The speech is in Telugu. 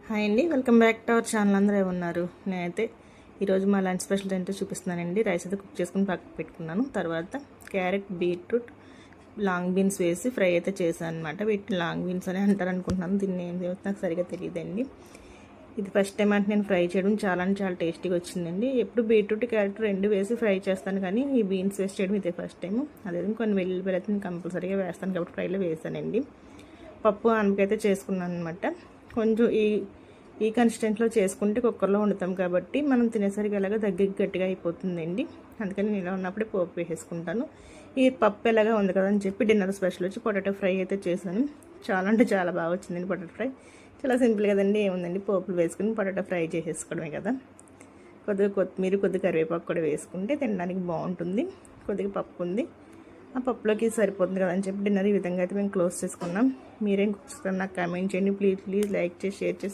హాయ్ అండి, welcome back to our channel. అందరూ ఉన్నారు. నేనైతే ఈరోజు మా లంచ్ స్పెషల్ ఏంటో చూపిస్తున్నానండి. రైస్ అయితే కుక్ చేసుకుని పక్కకు పెట్టుకున్నాను. తర్వాత క్యారెట్, బీట్రూట్, లాంగ్ బీన్స్ వేసి ఫ్రై అయితే చేశాను అనమాట. వీటిని లాంగ్ బీన్స్ అని అంటారు అనుకుంటున్నాను. దీన్ని ఏం చేస్తే నాకు సరిగా తెలియదండి. ఇది ఫస్ట్ టైం అంటే నేను ఫ్రై చేయడం చాలా టేస్టీగా వచ్చిందండి. ఎప్పుడు బీట్రూట్, క్యారెట్ రెండు వేసి ఫ్రై చేస్తాను, కానీ ఈ బీన్స్ వేసి చేయడం ఇదే ఫస్ట్ టైం. అదే కొన్ని వెల్లుల్లిపాయలు అయితే నేను కంపల్సరీగా వేస్తాను కాబట్టి ఫ్రైలో వేసానండి. పప్పు ఆనపకైతే చేసుకున్నాను అనమాట. కొంచెం ఈ కన్సిస్టెన్సీలో చేసుకుంటే కుక్కర్లో వండుతాం కాబట్టి మనం తినేసరికి ఎలాగో దగ్గరికి గట్టిగా అయిపోతుందండి. అందుకని నేను ఇలా ఉన్నప్పుడే పోపు వేసేసుకుంటాను. ఈ పప్పు ఎలాగా ఉంది కదా అని చెప్పి డిన్నర్ స్పెషల్ వచ్చి పొటాటో ఫ్రై అయితే చేశాను. చాలా అంటే చాలా బాగా వచ్చిందండి పొటాటో ఫ్రై. చాలా సింపుల్ కదండి, ఏముందండి, పోపులు వేసుకుని పొటాటో ఫ్రై చేసేసుకోవడమే కదా. కొద్దిగా కొత్తిమీర, కొద్దిగా కరివేపాకు కూడా వేసుకుంటే తినడానికి బాగుంటుంది. కొద్దిగా పప్పు ఉంది, ఆ పప్పులోకి సరిపోతుంది కదా అని చెప్పి డిన్నర్ ఈ విధంగా అయితే మేము క్లోజ్ చేసుకున్నాం. మీరేం కుక్ చేస్తారో నాకు కామెంట్ చేయండి. ప్లీజ్ లైక్ చేసి షేర్ చేసి